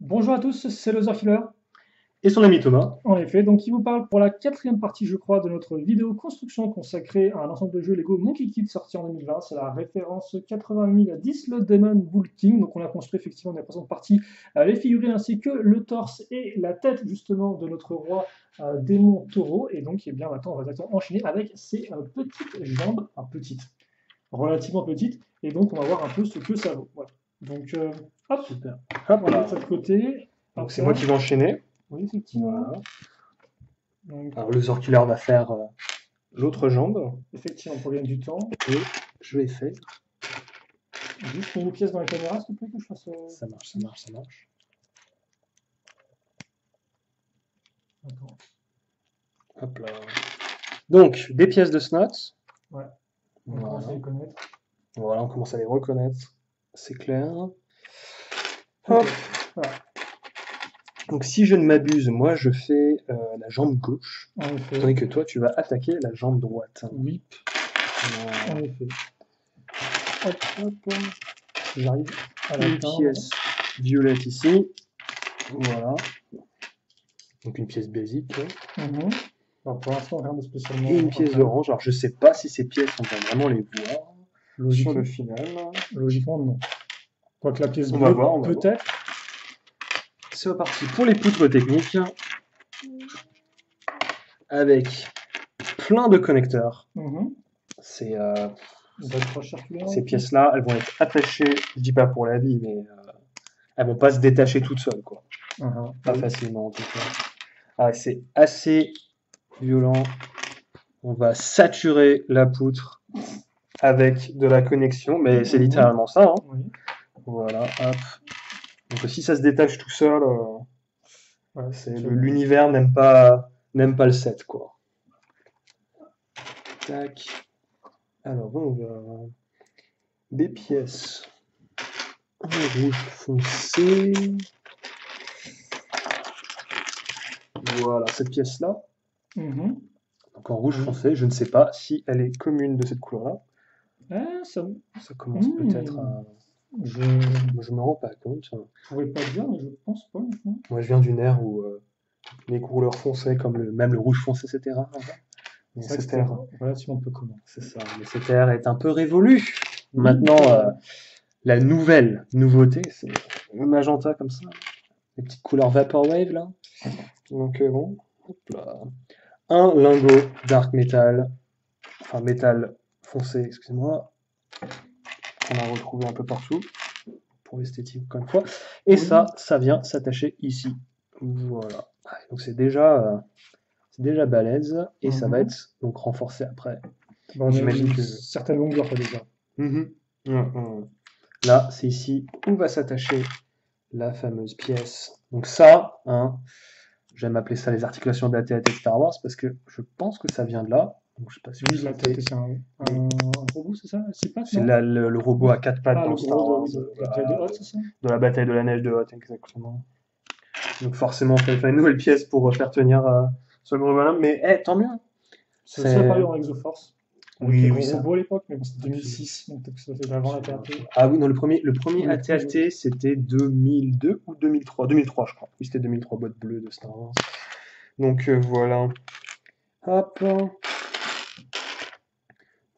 Bonjour à tous, c'est Loser Killer. Et son ami Thomas. En effet, donc il vous parle pour la quatrième partie, je crois, de notre vidéo construction consacrée à un ensemble de jeux Lego Monkey Kid sorti en 2020. C'est la référence 80 010 le Demon Bull King. Donc on a construit effectivement dans la présente partie les figurines ainsi que le torse et la tête justement de notre roi démon taureau. Et donc, eh bien, maintenant, on va directement enchaîner avec ses petites jambes, enfin petites, relativement petites. Et donc, on va voir un peu ce que ça vaut. Voilà. Donc, hop, Super. Hop voilà, là. de ce côté. Donc Hop c'est moi là. qui vais enchaîner. Oui, effectivement. Voilà. Donc, Alors le Zorkiller va faire l'autre jambe. effectivement, pour gagner du temps. Et je vais faire. Juste mets une pièce dans la caméra, s'il te plaît, que je fasse. Ça marche, ça marche, ça marche. Attends. Hop là. Donc, des pièces de snots. Ouais, on commence à Voilà. les connaître. Voilà, on commence à les reconnaître. C'est clair. Ok, Hop. voilà. Donc si je ne m'abuse, moi je fais la jambe gauche. En Tandis effet. que toi tu vas attaquer la jambe droite. Whip, en Voilà. effet. Hop, hop. J'arrive à Une l'atteindre. pièce violette ici. Voilà. Donc une pièce basique. Mhm. Alors, pour l'instant, rien de spécialement Et une pièce incroyable. d'orange. Alors je sais pas si ces pièces on va vraiment les voir sur le Logiquement, final. logiquement, non. Quoique la pièce On va bleue, voir, on va voir. peut-être. C'est reparti pour les poutres techniques avec plein de connecteurs. Mhm. C'est D'accroche circulaire. ces pièces-là, elles vont être attachées, je dis pas pour la vie, mais elles vont pas se détacher toutes seules, quoi. Mhm. Pas Oui. facilement en tout cas. Ah, c'est assez violent. On va saturer la poutre avec de la connexion, mais c'est Mhm. littéralement ça, hein. Oui. Voilà, hop. Donc si ça se détache tout seul, Ouais, c'est c'est l'univers n'aime pas le set, quoi. Tac. Alors bon, on va des pièces en rouge foncé. Voilà, cette pièce-là, Mhm. donc en rouge Oui. foncé, je ne sais pas si elle est commune de cette couleur-là. Ah, ça. Ça commence peut-être Hmm. à... Je Moi, je me rends pas compte. pourrais pas dire, mais je pense pas, honnêtement. Moi, je viens d'une ère où les couleurs foncées, comme même le rouge foncé, c'était rare. Mais C'est vrai que cette c'était ère, relativement peu commun. c'est ça. Mais cette ère est un peu révolue. Oui, Maintenant, c'est vrai. la nouvelle nouveauté, c'est le magenta comme ça. Les petites couleurs Vaporwave, là. Donc, bon, hop là. Un lingot dark metal, enfin métal foncé, excusez-moi, qu'on a retrouvé un peu partout, pour l'esthétique encore une fois. Et Oui. ça vient s'attacher ici. Voilà. Donc c'est déjà balèze et ça va Mhm. être donc renforcé après. Bon, on a J'imagine une que certaine longueur, quoi, déjà. Mhm. Ouais, ouais, ouais. Là, c'est ici où va s'attacher la fameuse pièce. Donc ça, hein, j'aime appeler ça les articulations de la TAT de Star Wars parce que je pense que ça vient de là. Donc je sais pas si vous Oui, la tête, sentez, c'est mais un robot, c'est ça? Six pattes, c'est non? le robot Ouais. à quatre pattes Ah, dans le Star gros Wars, oui, de la bataille de voilà, Hoth, c'est ça? de la bataille de la neige de Hoth, exactement. Donc forcément, il fallait faire une nouvelle pièce pour faire tenir ce gros bonhomme, mais tant mieux. C'est aussi C'est apparu en Exoforce, avec les Oui, oui, gros ça. robots à l'époque, mais bon, c'était Absolument. 2006, donc peut-être que ça fait avant la Absolument, TAT. absolument. Ah oui, non, le Ou premier le premier jeu. AT-AT, c'était 2002 ou 2003? 2003, je crois. Oui, c'était 2003, boîte bleue de Star Wars. Donc voilà. Hop,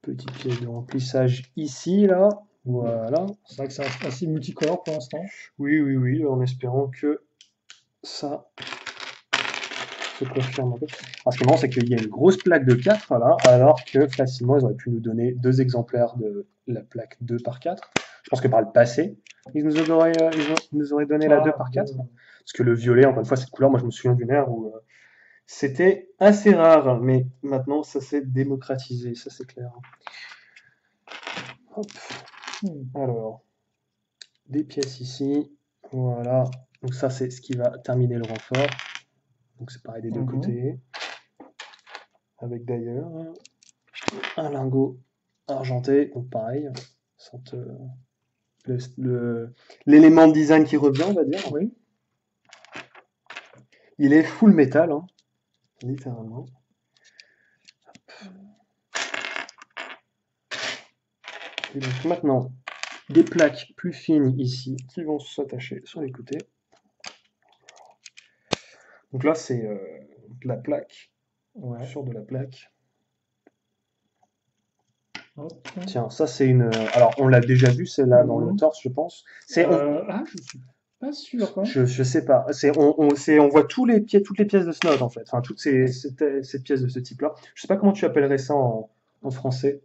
petite pièce de remplissage ici, là. Voilà. C'est vrai que c'est assez multicolore pour l'instant. Oui, oui, oui, en espérant que ça se confirme un peu. Alors, ce qui est marrant, c'est qu'il y a une grosse plaque de 4 là, alors que facilement, ils auraient pu nous donner deux exemplaires de la plaque 2 par 4. Je pense que par le passé, ils nous auraient donné la 2 Ah, par 4. bon. Parce que le violet, encore une fois, cette couleur, moi je me souviens d'une ère où c'était assez rare, mais maintenant ça s'est démocratisé, ça c'est clair. Hop, Hmm. alors, des pièces ici, voilà. Donc ça c'est ce qui va terminer le renfort. Donc c'est pareil des deux Mhm. côtés. Avec d'ailleurs un lingot argenté, donc pareil, sente, l'élément de design qui revient, on va dire. Oui. Il est full métal, hein, littéralement. Et donc maintenant, des plaques plus fines ici qui vont s'attacher sur les côtés. Donc là, c'est de la plaque, Ouais. sur de la plaque. Hop. Tiens, ça c'est une. Alors, on l'a déjà vu, c'est là dans le Mhm. torse, je pense. Ah, je suis pas sûr, quoi. Je sais pas. On voit toutes les pièces de Snod en fait. Enfin, ces pièces de ce type-là. Je sais pas comment tu appellerais ça en français.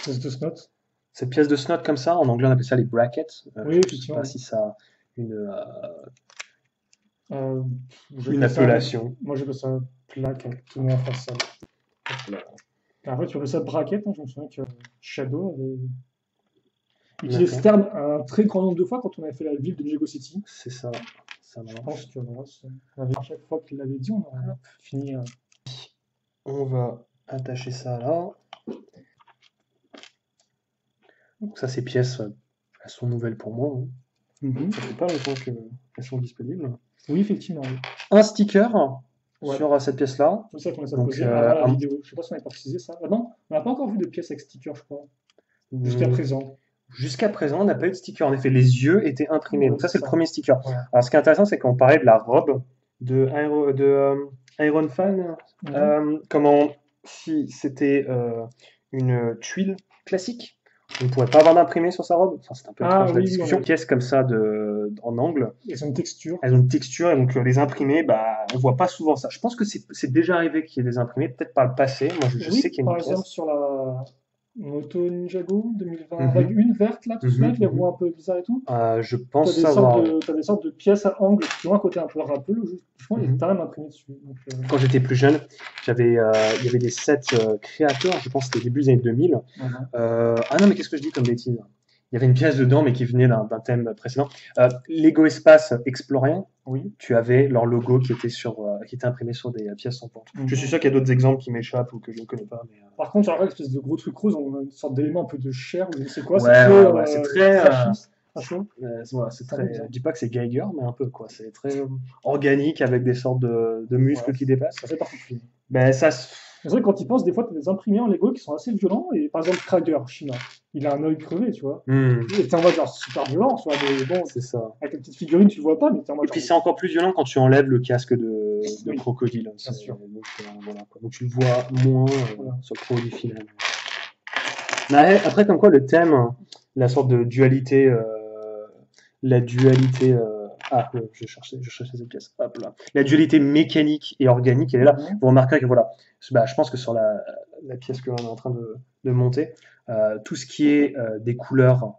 Test de Snot. Ces pièces de Snod comme ça, en anglais on appelle ça les brackets. Oui, Je sais pas effectivement. si ça a Euh, une j'appelle ça, appellation. moi j'appelle ça plaque avec tout le monde en façade. Après, tu appelles ça bracket, hein, je me souviens que Shadow avait utilisé ce D'accord. terme un très grand nombre de fois quand on avait fait la ville de Diego City. C'est ça. Ça Je pense marche. que voilà, à chaque fois qu'il l'avait dit, on a fini. On va attacher ça là. Donc ça, ces pièces, elles sont nouvelles pour moi, hein. Mhm. Ça fait pas longtemps qu'elles sont disponibles. Oui, effectivement. Oui. Un sticker Ouais, sur cette pièce-là. c'est ça qu'on les a Donc, posés avant la vidéo. Je sais pas si on a précisé ça. Ah non, on n'a pas encore vu de pièces avec sticker, je crois, jusqu'à hum, présent. jusqu'à présent, on n'a pas eu de sticker. En effet, les yeux étaient imprimés. Ouais, Donc ça, c'est c'est le ça. premier sticker. Ouais. Alors, ce qui est intéressant, c'est qu'on parlait de la robe de Iron Fan. Mhm. Comment, si c'était une tuile classique, on ne pourrait pas avoir d'imprimé sur sa robe. Enfin, c'est un peu Ah étrange la oui, oui, on a discussion. vu. Pièces comme ça en angle, Ils ont une texture. elles ont une texture et donc les imprimés, bah, on voit pas souvent ça. Je pense que c'est déjà arrivé qu'il y ait des imprimés, peut-être par le passé. Moi, je sais Oui, qu'il y a une par exemple pièce. sur la Moto Ninjago 2020, avec Mhm, une verte là, tout ça, mhm, avec les roues mhm. un peu bizarres et tout. Je pense savoir, ouais. T'as des sortes de pièces à angle qui ont un côté un peu râpeux, franchement, il est Mhm. quand même imprimé dessus. Donc, Quand j'étais plus jeune, il y avait des sets créateurs, je pense que c'était début des années 2000. mhm. Ah non, mais qu'est-ce que je dis comme bêtise? Il y avait une pièce dedans, mais qui venait d'un thème précédent. Lego Espace Explorien, Oui. tu avais leur logo qui était imprimé sur des pièces sans porte. Je suis sûr qu'il y a d'autres exemples qui m'échappent ou que je ne connais pas. Mais, Par contre, sur la espèce de gros truc rose, on a une sorte d'élément un peu de chair ou je ne sais quoi. C'est ouais, très ouais, ouais, c'est très. fasciste, facho. Voilà, c'est C'est un peu très. Je bizarre. dis pas que c'est Geiger, mais un peu quoi. C'est très organique avec des sortes de Ouais, muscles qui dépassent. c'est assez particulier. Ben ça. C'est vrai que quand ils pensent, des fois, tu as des imprimés en Lego qui sont assez violents. Et par exemple, Krager, China, il a un œil crevé, tu vois. Hmm, Et t'es en mode genre super violent, tu vois. Mais bon, c'est ça. avec la petite figurine, tu le vois pas, mais t'es en Et mode puis genre. c'est encore plus violent quand tu enlèves le casque de Oui, crocodile. bien sûr. Donc, voilà, quoi. Donc tu le vois moins Voilà. sur le produit final. Mais après, comme quoi le thème, la sorte de dualité, la dualité, je cherchais cette pièce. Hop là. La dualité mécanique et organique, elle est là. Mhm. Vous remarquerez que voilà, bah, je pense que sur la pièce que l'on est en train de monter, tout ce qui est des couleurs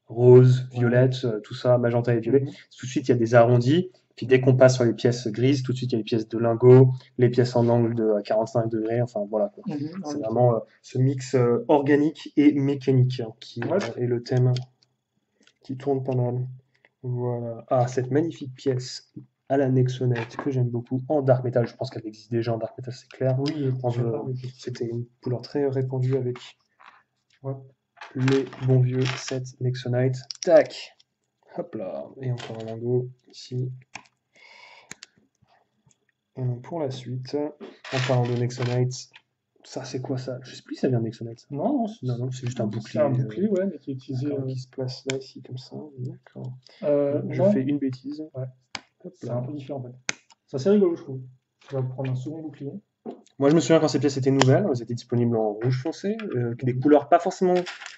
rose, Ouais. violette, tout ça, magenta et violet. Mhm. Tout de suite, il y a des arrondis. Puis dès qu'on passe sur les pièces grises, tout de suite, il y a les pièces de lingots, les pièces en angle de 45 degrés. Enfin, voilà, quoi. Mhm. En C'est effet. vraiment ce mix organique et mécanique hein, qui Ouais. est le thème qui tourne pas mal. Voilà. Ah, cette magnifique pièce à la Nexonite que j'aime beaucoup en dark metal. Je pense qu'elle existe déjà en dark metal, c'est clair. Oui, il était En très jeu, tard, c'était une couleur très répandue avec ouais. les bons vieux sets Nexonite. Tac! Hop là, et encore un lingot ici. Et donc pour la suite, en parlant de Nexonite, ça c'est quoi ça? Je sais plus si ça vient de Nexonite. Non, Non, c'est juste un c'est bouclier. un bouclier, ouais, mais qui est utilisé. Qui se place là, ici, comme ça. D'accord. Je Non, fais une bêtise. ouais, Hop c'est là. un peu différent en fait. C'est assez rigolo, je trouve. Tu vas prendre un second bouclier. Moi, je me souviens quand ces pièces étaient nouvelles, elles étaient disponibles en rouge foncé, des Mhm. couleurs pas forcément,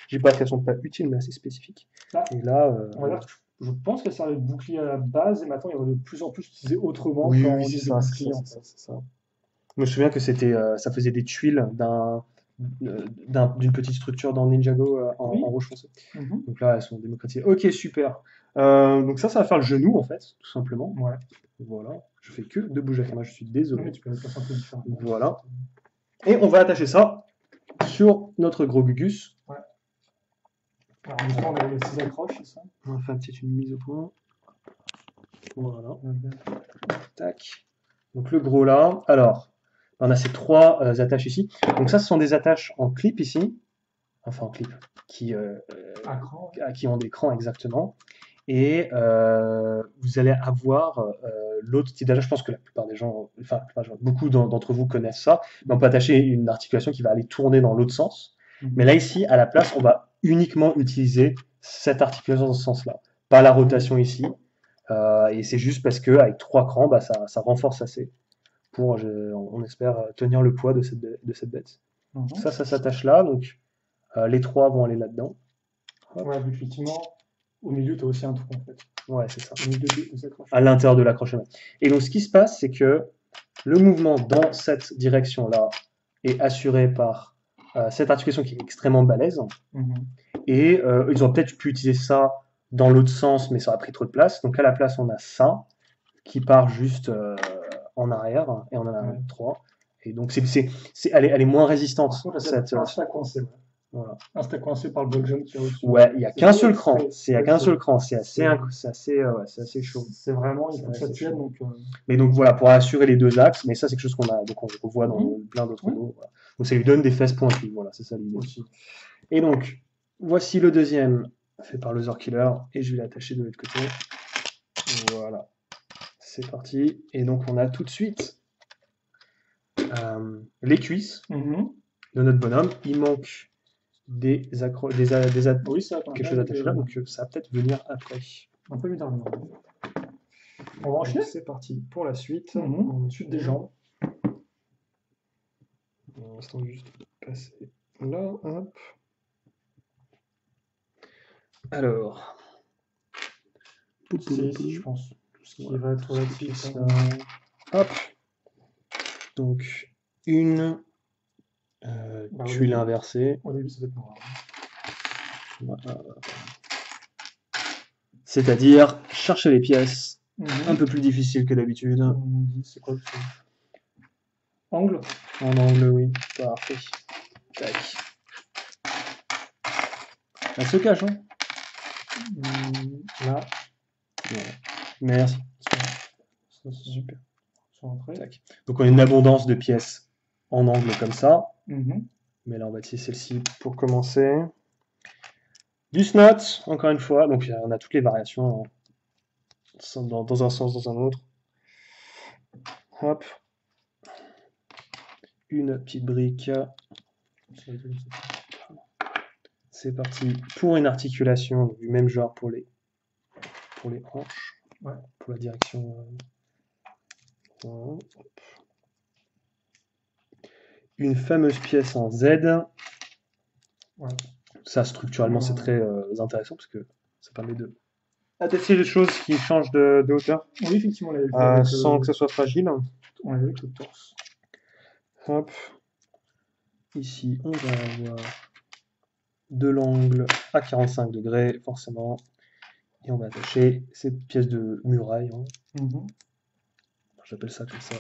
je dis pas qu'elles sont pas utiles, mais assez spécifiques. Là, Et là, on va dire que je pense qu'elle servait de bouclier à la base et maintenant il va de plus en plus utiliser autrement oui, quand oui, on c'est dit de ça, c'est bouclier ça, en c'est ça, fait. c'est ça. Je me souviens que c'était, ça faisait des tuiles d'une petite structure dans Ninjago en Oui. rouge foncé. Mhm. Donc là, elles sont démocratisées. Ok, super. Donc ça va faire le genou en fait, tout simplement. Ouais. Voilà. Je fais que de bouger avec la main, je suis Non, mais désolé. tu peux le placer un peu différemment. Voilà. Et on va attacher ça sur notre gros gugus. Ouais. Alors justement, on a les 6 accroches, c'est ça. On va faire peut-être une mise au point. Voilà. Tac. Donc le gros là. Alors, on a ces trois attaches ici. Donc ça, ce sont des attaches en clip ici. Enfin en clip. Qui ont des crans exactement. Et vous allez avoir l'autre type d'attache. Je pense que la plupart des gens, enfin beaucoup d'entre vous connaissent ça. Mais on peut attacher une articulation qui va aller tourner dans l'autre sens. Mais là ici, à la place, on va uniquement utiliser cette articulation dans ce sens-là. Pas la rotation ici. Et c'est juste parce que avec 3 crans, bah, ça renforce assez pour, on espère, tenir le poids de cette bête. Mhm. Ça s'attache là, donc les 3 vont aller là-dedans. Hop. Ouais, effectivement, au milieu, tu as aussi un trou en fait. Ouais, c'est ça. Au milieu de cette accroche. À l'intérieur de l'accrochement. Et donc, ce qui se passe, c'est que le mouvement dans cette direction-là est assuré par cette articulation qui est extrêmement balèze. Mhm. Et ils ont peut-être pu utiliser ça dans l'autre sens, mais ça a pris trop de place. Donc à la place, on a ça qui part juste en arrière, et on en a Ouais. 3. Et donc elle est moins résistante. Par contre, Cette, un stack coincé. Ouais. voilà. Un stack coincé par le bloc jaune qui est au-dessus. Ouais, il n'y a qu'un seul cran. C'est Il y a qu'un seul cran. c'est C'est assez chaud. C'est vraiment, il faut Ouais, que ça c'est tienne. chaud. Donc, Mais donc voilà, pour assurer les 2 axes, mais ça c'est quelque chose qu'on voit dans Mhm. plein d'autres Oui. lots. Voilà. Donc ça lui donne des fesses pointues, voilà, c'est ça l'idée. aussi. Et donc, voici le deuxième fait par le Zorkiller, et je vais l'attacher de l'autre côté. Voilà, c'est parti. Et donc on a tout de suite les cuisses Mhm. de notre bonhomme. Il manque des Oui, ça, quelque chose attaché là, donc ça va peut-être venir après. un peu mieux d'arriver. On va enchaîner. Donc, c'est parti pour la suite. Suite des jambes. On va juste passer là, hop. Alors, C'est ici, je pense. Tout ce qui va être relatif. Hop. Donc, une tuile inversée. Au début, ça va être noir. Voilà. C'est-à-dire chercher les pièces un peu plus difficiles que d'habitude. C'est quoi le angle? En angle, oui. Parfait. Tac. Elle se cache, hein? Là. Voilà. Merci. Ça, c'est super. Tac. Donc on a une abondance de pièces en angle comme ça. Mhm. Mais là on va utiliser celle-ci pour commencer. Du snot, encore une fois. Donc on a toutes les variations hein. Dans un sens, dans un autre. Hop. Une petite brique. C'est parti pour une articulation du même genre pour les hanches. Ouais. Pour la direction. Voilà. Une fameuse pièce en Z. Ouais. Ça, structurellement, c'est très intéressant parce que ça permet de attacher des choses qui changent de hauteur. Oui, effectivement, on l'avait vu sans que ça soit fragile. On l'avait vu avec le torse. Hop. Ici, on va avoir de l'angle à 45 degrés, forcément. Et on va attacher cette pièce de muraille. Hein. Mhm. J'appelle ça comme ça.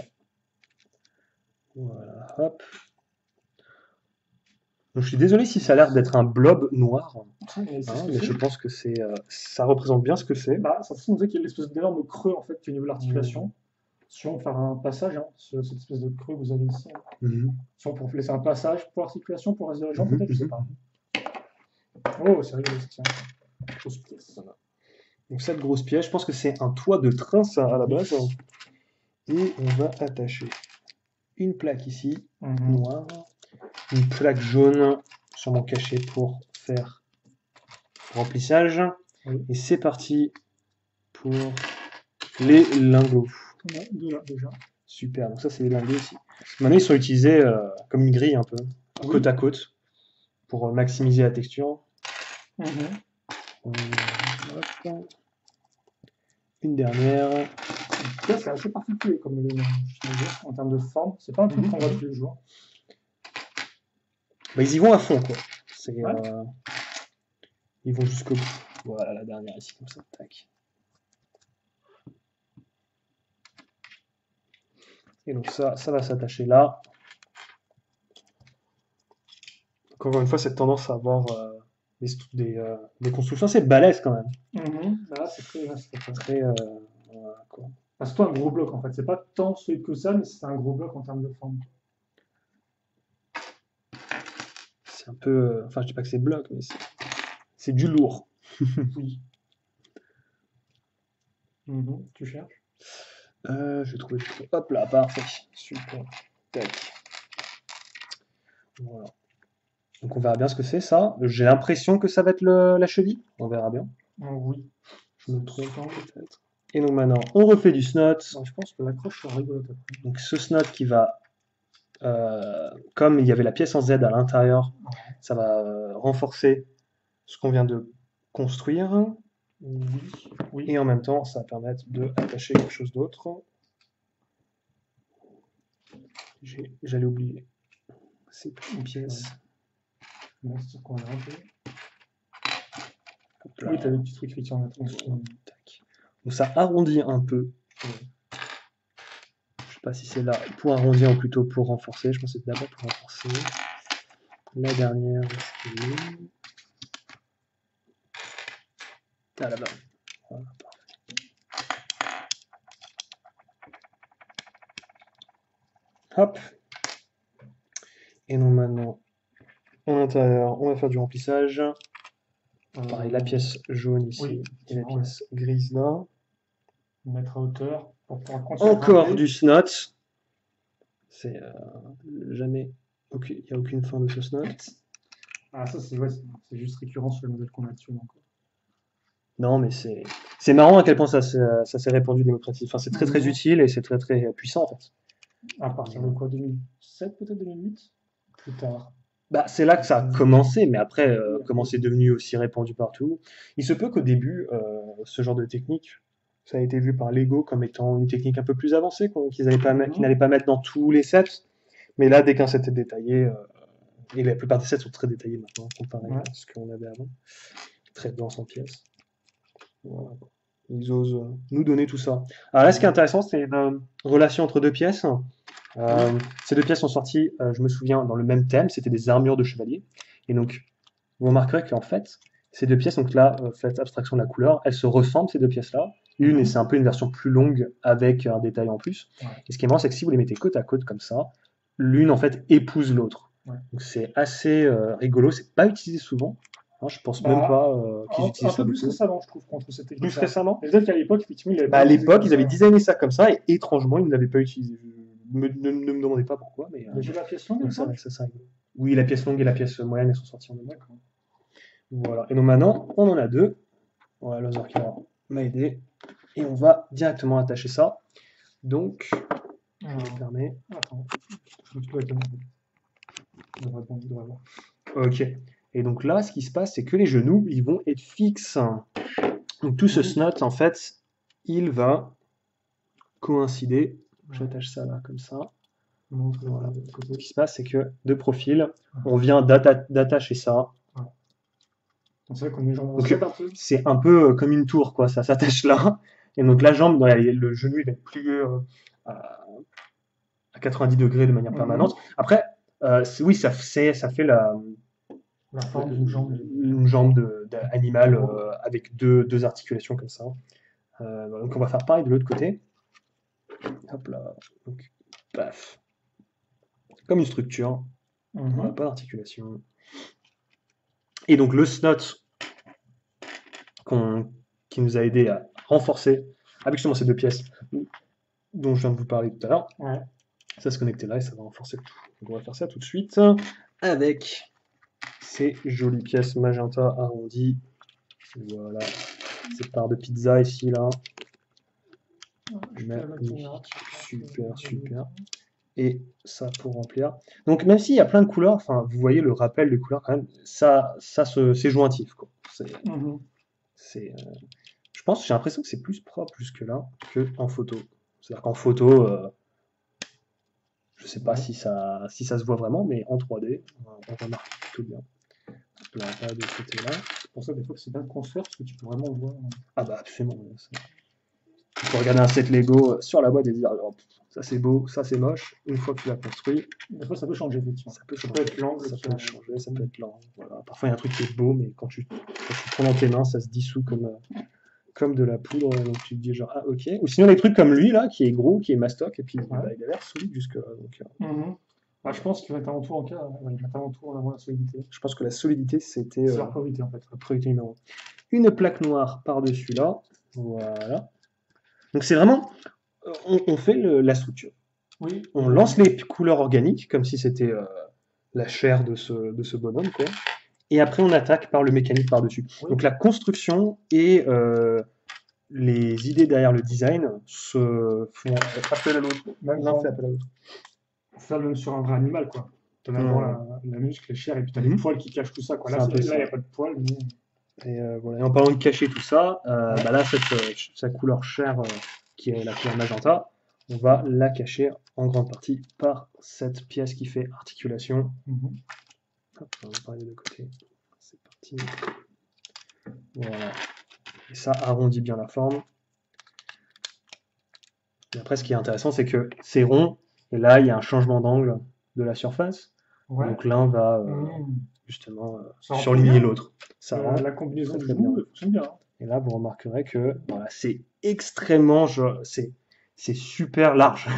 Voilà, hop. Donc, je suis désolé si ça a l'air d'être un blob noir, mais je pense que ça représente bien ce que c'est. Bah, ça nous dit qu'il y a l'espèce d'énorme creux en fait qui est au niveau de l'articulation. Si on fait un passage, hein, cette espèce de creux que vous avez ici. Si on peut laisser un passage pour l'articulation, pour le reste de la jambe, peut-être, je sais pas. Oh, c'est rigolo, c'est une grosse pièce. Donc cette grosse pièce, je pense que c'est un toit de train ça à la base. Et on va attacher une plaque ici, noire, une plaque jaune sûrement cachée pour faire remplissage. Oui. Et c'est parti pour les lingots. On a deux là déjà. Super, donc ça c'est les lingots ici. Maintenant ils sont utilisés comme une grille un peu, côte à côte, pour maximiser la texture. Une dernière. C'est assez particulier comme en termes de forme. C'est pas un truc qu'on voit tous les jours. Bah, ils y vont à fond quoi. Ils vont jusqu'au bout. Voilà la dernière ici comme ça. Tac. Et donc ça va s'attacher là. Encore une fois, cette tendance à avoir des constructions assez balèzes quand même. Là, c'est très voilà, quoi. C'est toi un gros bloc en fait. C'est pas tant solide que ça, mais c'est un gros bloc en termes de forme. C'est un peu. Enfin, je dis pas que c'est bloc, mais c'est du lourd. Oui. Tu cherches? Je vais trouver. Hop là, parfait. Super. Tac. Voilà. Donc on verra bien ce que c'est ça. J'ai l'impression que ça va être la cheville. On verra bien. Oui. Je me trompe peut-être. Et donc maintenant, on refait du snot. Donc, je pense que l'accroche sera rigolote après. Donc ce snot qui va, comme il y avait la pièce en Z à l'intérieur, Ouais. ça va renforcer ce qu'on vient de construire. Oui, oui. Et en même temps, ça va permettre d'attacher quelque chose d'autre. J'allais oublier. C'est une pièce. Merci qu'on a un peu. Hop là. Oui, tu as des petits trucs écrits en attention. Tac. Donc ça arrondit un peu. Je sais pas si c'est là pour arrondir ou plutôt pour renforcer. Je pense que c'est d'abord pour renforcer. La dernière, est-ce qu'elle est Ah, là-bas. Voilà, parfait. Hop. Et donc maintenant, en intérieur, on va faire du remplissage. Pareil, la pièce jaune ici Oui, et la pièce grise là. Mettre à hauteur pour pouvoir continuer. Encore du snot. C'est jamais. Il n'y a aucune fin de ce snot. Ah, ça, c'est juste récurrent sur le modèle qu'on a actuellement. Non, mais c'est marrant à quel point ça s'est répandu démocratiquement. Enfin, c'est très très utile et c'est très très puissant en fait. À partir de quoi, 2007 peut-être, 2008? Plus tard. Bah, c'est là que ça a commencé, mais après, comment c'est devenu aussi répandu partout. Il se peut qu'au début, ce genre de technique, ça a été vu par Lego comme étant une technique un peu plus avancée, qu'ils n'allaient pas mettre dans tous les sets. Mais là, dès qu'un set est détaillé, et la plupart des sets sont très détaillés maintenant, comparé à ce qu'on avait avant, très dense en pièces. Voilà. Ils osent nous donner tout ça. Alors là, ce qui est intéressant, c'est une relation entre deux pièces. Ces deux pièces sont sorties, je me souviens, dans le même thème, c'était des armures de chevalier. Et donc, vous remarquerez qu'en fait, ces deux pièces, donc là, faites abstraction de la couleur, elles se ressemblent, ces deux pièces-là. Une, et c'est un peu une version plus longue avec un détail en plus. Et ce qui est marrant, c'est que si vous les mettez côte à côte comme ça, l'une, en fait, épouse l'autre. Donc c'est assez rigolo, c'est pas utilisé souvent. Hein, je pense même pas qu'ils utilisent ça. Un peu plus récemment, je trouve, contre cette technique. Plus récemment. Peut-être qu'à l'époque, effectivement, à l'époque, ils avaient designé ça comme ça, et étrangement, ils ne l'avaient pas utilisé. Ne me demandez pas pourquoi, mais. J'ai la pièce longue, ça rigolo. Oui, la pièce longue et la pièce moyenne, elles sont sorties en même temps. Voilà. Et donc maintenant, on en a deux. Voilà, Lozer qui m'a aidé. Et on va directement attacher ça. Donc, je me permets. Attends, je me trouve avec la Ok. Et donc là, ce qui se passe, c'est que les genoux, ils vont être fixes. Donc tout ce snot, en fait, il va coïncider. J'attache ça là, comme ça. Voilà. Ce qui se passe, c'est que de profil, on vient d'attacher ça. C'est un peu comme une tour, quoi. Ça s'attache là. Et donc la jambe, le genou, il va être plié à 90 degrés de manière permanente. Après, oui, ça fait la forme d'une jambe animale avec deux articulations comme ça. Donc on va faire pareil de l'autre côté. Hop là. Donc, paf. Comme une structure. Voilà, pas d'articulation. Et donc le snot qui nous a aidé à renforcer avec justement ces deux pièces dont je viens de vous parler tout à l'heure. Ça se connecter là et ça va renforcer le tout. Donc on va faire ça tout de suite avec ces jolies pièces magenta arrondies. Voilà, ces parts de pizza ici là. Magnifique, super, super. Et ça pour remplir. Donc même s'il y a plein de couleurs, enfin vous voyez le rappel de couleurs quand même, c'est jointif quoi. Je pense, j'ai l'impression que c'est plus propre jusque là que en photo. C'est-à-dire qu'en photo, je sais pas si ça se voit vraiment, mais en 3D, on remarque plutôt bien. Là, pas de ce côté-là. C'est pour ça des fois que c'est bien de construire parce que tu peux vraiment voir. Ah bah absolument. Tu peux regarder un set Lego sur la boîte et dire oh, ça c'est beau, ça c'est moche. Une fois que tu l'as construit, des fois ça peut changer effectivement. Ça peut être l'angle, ça peut changer, ça peut être l'angle. Voilà. Parfois il y a un truc qui est beau, mais quand tu prends dans tes mains, ça se dissout comme de la poudre, donc tu te dis genre ah ok. Ou sinon des trucs comme lui là, qui est gros, qui est mastoc, et puis il a l'air solide jusque là. Donc, je pense qu'il va être avant tout en cas, il va être avant tout en avant la solidité. Je pense que la solidité c'était c'est la priorité en fait. La priorité numéro 1. Une plaque noire par-dessus là, voilà. Donc c'est vraiment, on fait la structure. Oui. On lance les couleurs organiques comme si c'était la chair de ce bonhomme quoi. Et après on attaque par le mécanique par-dessus. Donc la construction est les idées derrière le design se font appel à l'autre. Même L'un quand fait appel à l'autre. ça même sur un vrai animal, quoi. T'as d'abord la muscle, les chairs, et puis t'as les Mhm. poils qui cachent tout ça, quoi. C'est Là, un peu là, ça. il n'y a pas de poils, mais... Et voilà. Et en parlant de cacher tout ça, Ouais. bah là, sa couleur chair, qui est la couleur magenta, on va la cacher en grande partie par cette pièce qui fait articulation. Mhm. Hop, on va parler de côté. C'est parti. Voilà. Et ça arrondit bien la forme. Et après, ce qui est intéressant, c'est que c'est rond, et là, il y a un changement d'angle de la surface. Ouais. Donc l'un va Mhm. justement Ça rend surligner bien. l'autre. Ça rend La combinaison très du très bout, bien. elle fonctionne bien. Hein. Et là, vous remarquerez que voilà, c'est extrêmement, c'est super large.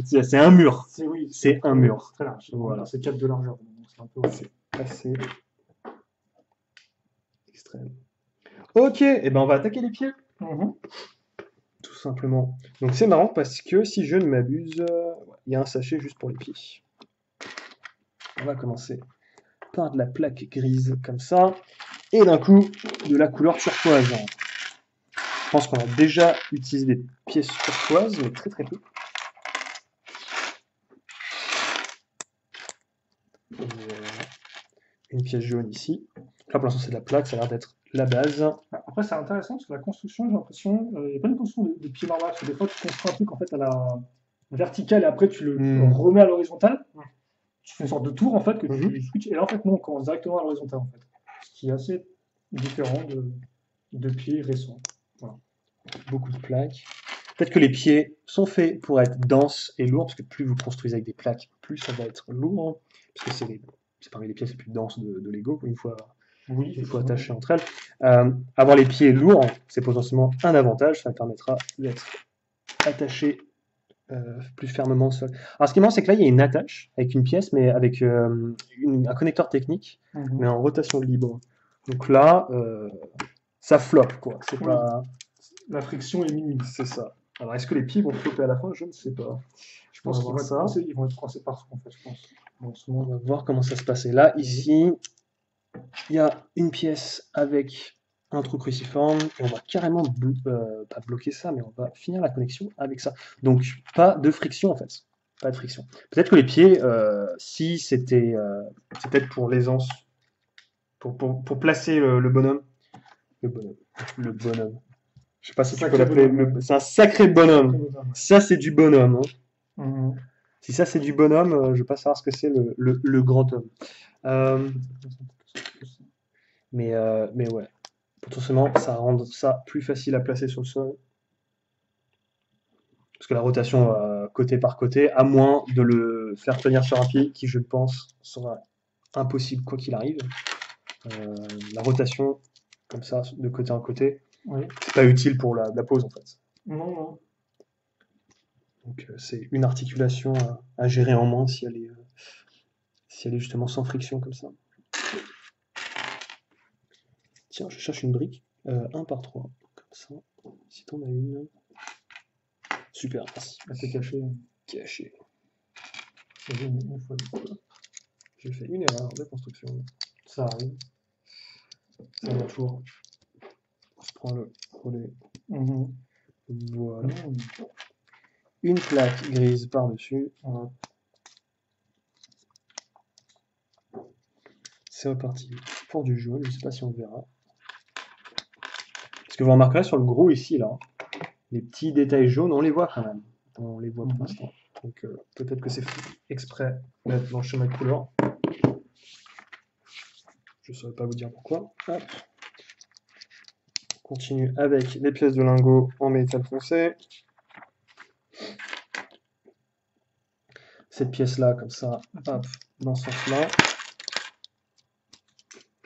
C'est un mur. Oui, C'est un mur. très large. Voilà. C'est 4 de largeur, donc c'est un peu... Assez extrême. Ok, et ben on va attaquer les pieds. Mhm. Tout simplement. Donc c'est marrant parce que si je ne m'abuse, il y a un sachet juste pour les pieds. On va commencer par de la plaque grise comme ça, et d'un coup de la couleur turquoise. Je pense qu'on a déjà utilisé des pièces turquoises, mais très très peu. Et, une pièce jaune ici. Là pour l'instant c'est de la plaque, ça a l'air d'être la base. Après, c'est intéressant parce que la construction, j'ai l'impression, il n'y a pas une construction de pied normal, parce que des fois, tu construis un truc en fait à la verticale et après, tu le remets à l'horizontale. Tu fais une sorte de tour en fait que tu switches. Et là, en fait, non, on commence directement à l'horizontale en fait. Ce qui est assez différent de pieds récents. Voilà. Beaucoup de plaques. Peut-être que les pieds sont faits pour être denses et lourds, parce que plus vous construisez avec des plaques, plus ça va être lourd. Parce que c'est parmi les pièces les plus denses de Lego, une fois attachées entre elles. Avoir les pieds lourds, c'est potentiellement un avantage, ça permettra d'être attaché plus fermement au sol. Alors ce qui est marrant, c'est que là, il y a une attache avec une pièce, mais avec un connecteur technique, mais en rotation libre. Donc là, ça floppe, quoi. C'est pas... La friction est minime. C'est ça. Alors, est-ce que les pieds vont flopper à la fin? Je ne sais pas. Je pense qu'ils vont être coincés partout, en fait, je pense. Donc, on va voir comment ça se passe. Et là, ici, il y a une pièce avec un trou cruciforme, et on va carrément, pas bloquer ça, mais on va finir la connexion avec ça. Donc, pas de friction, en fait. Pas de friction. Peut-être que les pieds, si c'était... c'est peut-être pour l'aisance, pour placer le bonhomme. Le bonhomme. Je sais pas si tu peux l'appeler. C'est un sacré bonhomme. Ça, c'est du bonhomme. Hein. Si ça, c'est du bonhomme, je ne veux pas savoir ce que c'est le grand homme. Mais ouais. Potentiellement, ça rend ça plus facile à placer sur le sol. Parce que la rotation côté par côté, à moins de le faire tenir sur un pied, qui, je pense, sera impossible quoi qu'il arrive. La rotation, comme ça, de côté en côté, c'est pas utile pour la pose, en fait. Non. Donc c'est une articulation à gérer en moins si elle est justement sans friction comme ça. Tiens, je cherche une brique, 1 par 3, comme ça, si t'en as une. Super, merci. C'est caché. Caché. J'ai fait une erreur de construction. Ça arrive. Ça va toujours. On se prend le relais. Voilà. Une plaque grise par-dessus. C'est reparti pour du jaune, je ne sais pas si on le verra. Parce que vous remarquerez sur le gros ici, là, les petits détails jaunes, on les voit quand même. On les voit pour l'instant. Donc peut-être que c'est fait exprès d'être dans le schéma de couleur. Je ne saurais pas vous dire pourquoi. Hop. On continue avec les pièces de lingot en métal foncé. Cette pièce-là, comme ça, hop, dans ce sens-là.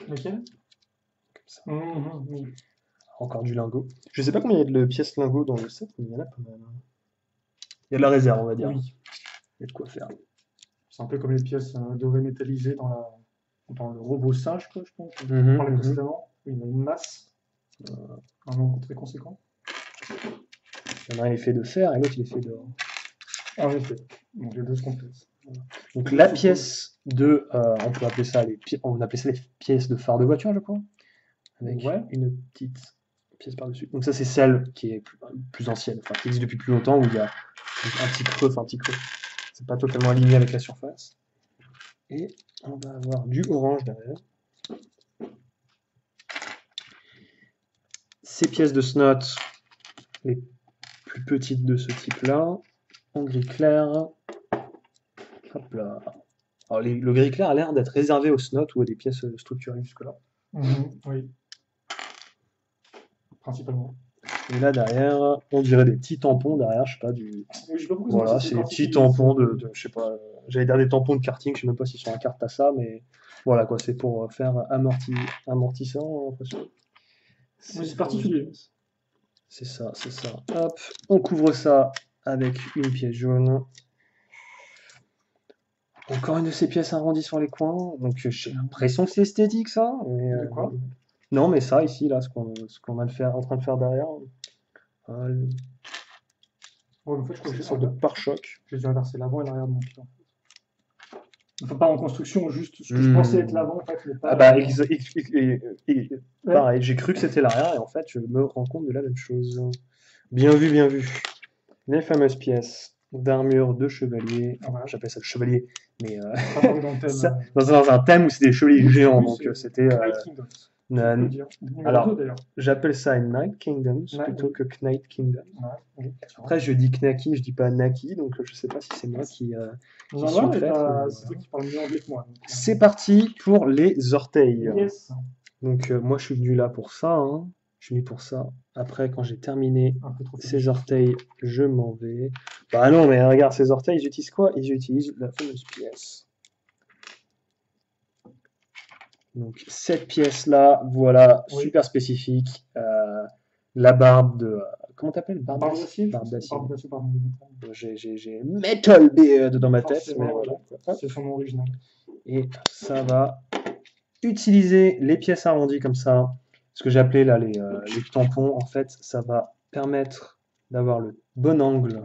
Lequel? Comme ça. Encore du lingot. Je ne sais pas combien il y a de pièces lingot dans le set, mais il y en a pas mal. Il y a de la réserve, on va dire. Oui. Il y a de quoi faire. C'est un peu comme les pièces dorées métallisées dans le robot singe, quoi, je pense. On parlait précédemment. Il y a une masse. Un nombre très conséquent. Il y en a un, il est fait de fer et l'autre, il est fait d'or. En effet. Donc les deux se complètent. Voilà. Donc la pièce de... on peut appeler ça les pièces de phare de voiture, je crois. Avec une petite pièce par-dessus. Donc ça, c'est celle qui est plus ancienne, enfin, qui existe depuis plus longtemps, où il y a un petit creux, enfin un petit creux. C'est pas totalement aligné avec la surface. Et on va avoir du orange derrière. Ces pièces de snot, les plus petites de ce type-là, en gris clair. Hop là. Alors, le gris clair a l'air d'être réservé aux snot ou à des pièces structurées jusque-là. Oui. Principalement. Et là derrière, on dirait des petits tampons derrière, je sais pas, du. Oui, je sais pas pourquoi Voilà, c'est des petits tampons je sais pas, j'allais dire des tampons de karting, je sais même pas s'ils sont en carte à ça, mais voilà quoi, c'est pour faire amortissant, j'ai l'impression. Oui, c'est particulier. C'est ça, c'est ça. Hop, on couvre ça avec une pièce jaune. Encore une de ces pièces arrondies sur les coins, donc j'ai l'impression que c'est esthétique ça. Mais, De quoi? non, mais ça ici, là, ce qu'on est en train de faire derrière. Ouais, en fait, je crois que une j'ai sorte de pare-choc. dû inverser l'avant et l'arrière de mon pied. Enfin, pas en construction, juste ce que je pensais être l'avant, en fait, mais pas. Ah bah, pareil, j'ai cru que c'était l'arrière et en fait, je me rends compte de la même chose. Bien vu, bien vu. Les fameuses pièces d'armure de chevalier. Enfin, j'appelle ça le chevalier, mais dans un thème où c'est des chevaliers géants, donc c'était. Alors, j'appelle ça Night Kingdoms plutôt que Knight Kingdoms. Après, je dis Knaki, je dis pas Naki, donc je sais pas si c'est moi qui suis le traître. C'est toi qui parles mieux anglais que moi. C'est parti pour les orteils. Yes. Donc, moi, je suis venu là pour ça. Hein. Je suis venu pour ça. Après, quand j'ai terminé ces orteils, je m'en vais. Bah non, mais regarde, ces orteils, ils utilisent quoi? Ils utilisent la fameuse pièce. Donc cette pièce-là, voilà, oui. Super spécifique. La barbe de... comment t'appelles? Barbe d'acier. J'ai Metal Beard dans ma tête. Mais voilà. C'est son original. Et ça va utiliser les pièces arrondies comme ça. Ce que j'ai appelé là les tampons, en fait, ça va permettre d'avoir le bon angle.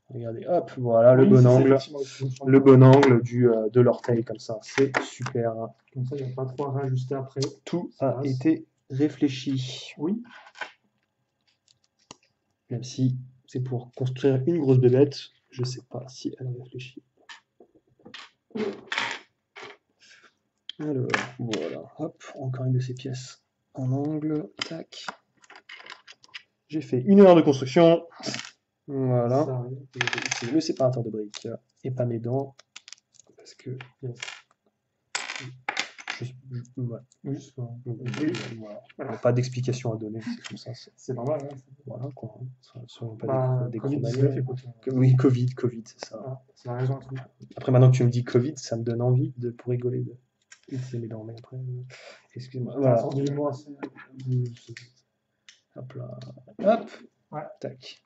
Regardez, hop, voilà, oui, le bon angle de l'orteil comme ça, c'est super. Comme ça, il n'y a pas trop à réajuster après. Tout a été réfléchi. Oui. Même si c'est pour construire une grosse bébête, je ne sais pas si elle réfléchit. Alors, voilà, hop, encore une de ces pièces en angle, tac. J'ai fait 1 heure de construction. Voilà, c'est le séparateur de briques et pas mes dents parce que voilà. Pas d'explication à donner, c'est comme ça. C'est normal. Hein. Voilà quoi. Soyons pas des gros manières. Oui, Covid, c'est ça. Ah, c'est la raison. Après maintenant que tu me dis Covid, ça me donne envie pour rigoler d'utiliser mes dents, mais après, excuse-moi. Voilà. Hop là, hop, ouais. Tac.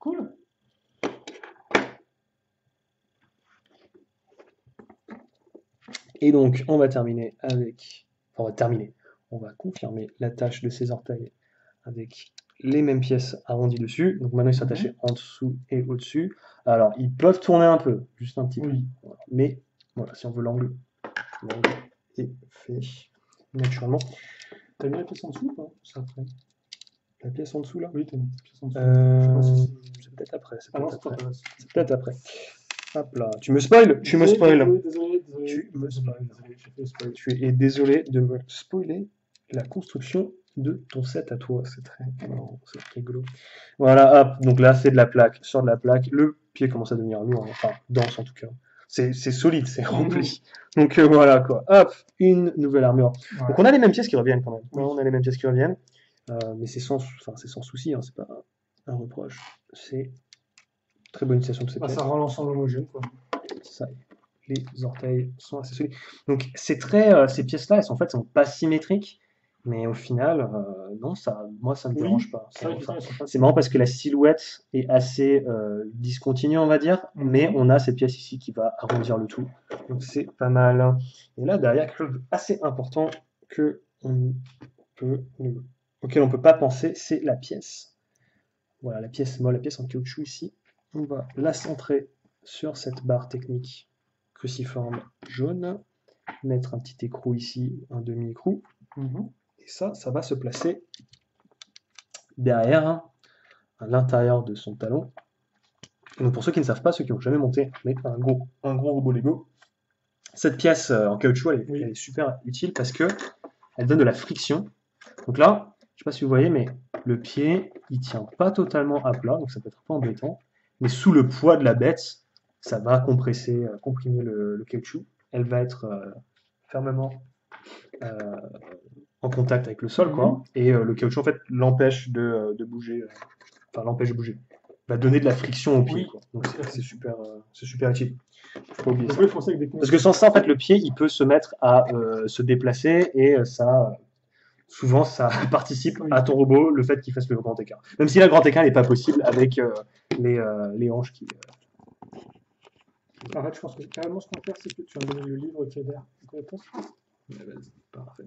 Cool. Et donc, on va terminer avec... Enfin, on va confirmer l'attache de ces orteils avec les mêmes pièces arrondies dessus. Donc maintenant, ils sont attachés en dessous et au-dessus. Alors, ils peuvent tourner un peu, juste un petit peu. Voilà. Mais, voilà, si on veut l'angle est fait naturellement. T'as mis la pièce en dessous ou pas? C'est après. La pièce en dessous, là? Oui, t'as mis la pièce en dessous. C'est peut-être après. C'est peut-être après. Hop là, tu me spoil. Désolé. Tu es désolé de me spoiler la construction de ton set à toi. C'est très marrant, c'est rigolo. Voilà, hop, donc là c'est de la plaque, sur de la plaque. Le pied commence à devenir lourd, enfin dense en tout cas. C'est solide, c'est rempli. Donc voilà quoi. Hop, une nouvelle armure. Ouais. Donc on a les mêmes pièces qui reviennent quand même. Oui. On a les mêmes pièces qui reviennent, mais c'est sans souci. Hein, c'est pas un reproche. C'est très bonne utilisation de ces pièces. Ça rend l'ensemble homogène, quoi. Ça, les orteils sont assez solides. Donc c'est très, ces pièces-là, elles sont en fait sont pas symétriques, mais au final, non, moi ça me dérange pas. C'est marrant parce que la silhouette est assez discontinue, on va dire, mais on a cette pièce ici qui va arrondir le tout. Donc c'est pas mal. Et là derrière, quelque chose d'assez important auquel on peut pas penser, c'est la pièce. Voilà, la pièce molle, la pièce en caoutchouc ici. On va la centrer sur cette barre technique cruciforme jaune, mettre un petit écrou ici, un demi-écrou, Mhm. Et ça va se placer derrière, hein, à l'intérieur de son talon. Donc pour ceux qui ne savent pas, ceux qui n'ont jamais monté, mais un gros robot Lego, cette pièce en caoutchouc, Oui. elle est super utile parce que elle donne de la friction. Donc là, je sais pas si vous voyez, mais le pied, il tient pas totalement à plat, donc ça peut être un peu embêtant. Mais sous le poids de la bête, ça va comprimer le caoutchouc. Elle va être fermement euh, en contact avec le sol, Mhm. quoi. Et le caoutchouc, en fait, l'empêche de bouger. Enfin, l'empêche de bouger. Va donner de la friction au pied, Oui. quoi. Donc c'est super utile. Faut pas oublier Donc ça. oui, je pensais que des Parce que sans ça, en fait, le pied, il peut se mettre à se déplacer et souvent, ça participe Oui. à ton robot, le fait qu'il fasse le grand écart. Même si là, le grand écart n'est pas possible avec les hanches qui. En fait, je pense que carrément ce qu'on va faire, c'est que tu vas me donner le livre qui est derrière. Vas-y, parfait.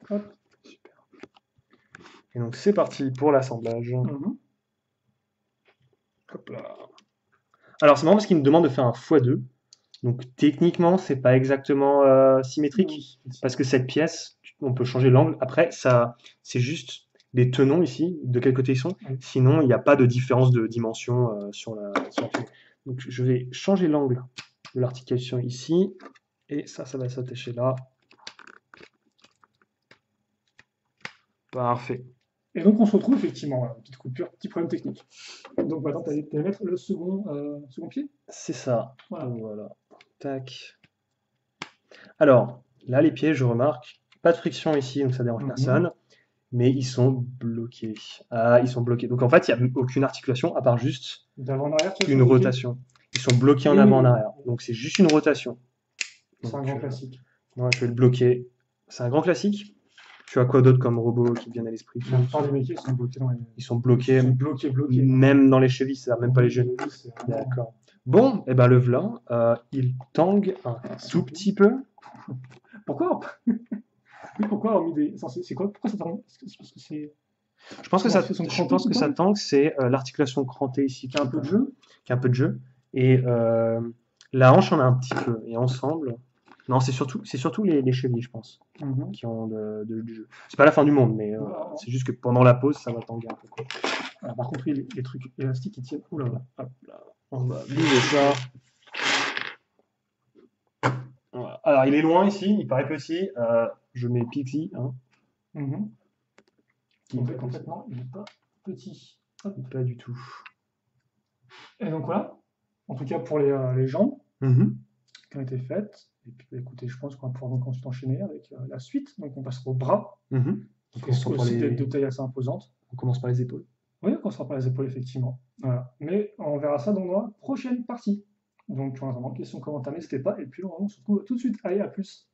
Hop. Super. Et donc, c'est parti pour l'assemblage. Mhm. Hop là. Alors, c'est marrant parce qu'il me demande de faire un x2. Donc, techniquement, c'est pas exactement symétrique. Oui. Parce que cette pièce, on peut changer l'angle. Après, ça, c'est juste les tenons ici, de quel côté ils sont. Oui. Sinon, il n'y a pas de différence de dimension sur la clé. Donc, je vais changer l'angle de l'articulation ici. Et ça va s'attacher là. Parfait. Et donc on se retrouve effectivement, voilà, petite coupure, petit problème technique. Donc maintenant, tu allais mettre le second pied. C'est ça. Voilà. Voilà. Tac. Alors, là, les pieds, je remarque, pas de friction ici, donc ça dérange Mhm. personne. Mais ils sont bloqués. Ah, ils sont bloqués. Donc en fait, il n'y a aucune articulation à part juste D'avant en arrière, tu as une bloqué. rotation. Ils sont bloqués en Oui, avant, en oui. arrière. Donc c'est juste une rotation. C'est un Donc, grand classique. moi, je vais le bloquer. C'est un grand classique. Tu as quoi d'autre comme robot qui te viennent à l'esprit? La plupart des métiers sont bloqués dans les. Ils sont bloqués, Ils sont bloqués. même dans les chevilles, c'est-à-dire même pas les Oui, genoux. oui, c'est vraiment- D'accord. Bon, et ben le v'là, il tangue un tout petit peu. Pourquoi? Oui, pourquoi avoir mis des. C'est quoi? Pourquoi ça t'arrange? C'est parce que c'est. Je pense que Comment ça, ils sont je crampés pense tout que le ça temps? tangue, c'est l'articulation crantée ici Qu'il y a un peu de jeu? qui a un peu de jeu. Et la hanche en a un petit peu. Et ensemble, non, c'est surtout les chevilles, je pense, Mhm. qui ont du jeu. C'est pas la fin du monde, mais Non. c'est juste que pendant la pause, ça va tanguer un peu, quoi. Alors, par contre, oui, les trucs élastiques, ils tiennent. Ouh là là. Hop là, on va viser ça. Voilà. Alors, il est loin ici, il paraît petit. Je mets Pixie, hein, Mhm. qui En est fait, non, il n'est pas petit. Hop. pas du tout. Et donc voilà, en tout cas pour les jambes Mhm. qui ont été faites. Et puis bah, écoutez, je pense qu'on va pouvoir donc ensuite enchaîner avec la suite. Donc on passera au bras, Mhm. qui On commence risque par aussi les- d'être de taille assez imposante. on commence par les épaules. Oui, on commencera par les épaules, effectivement. Voilà. Mais on verra ça dans la prochaine partie. Donc, en attendant, questions, commentaires, n'hésitez pas. Et puis, on se retrouve tout de suite. Allez, à plus.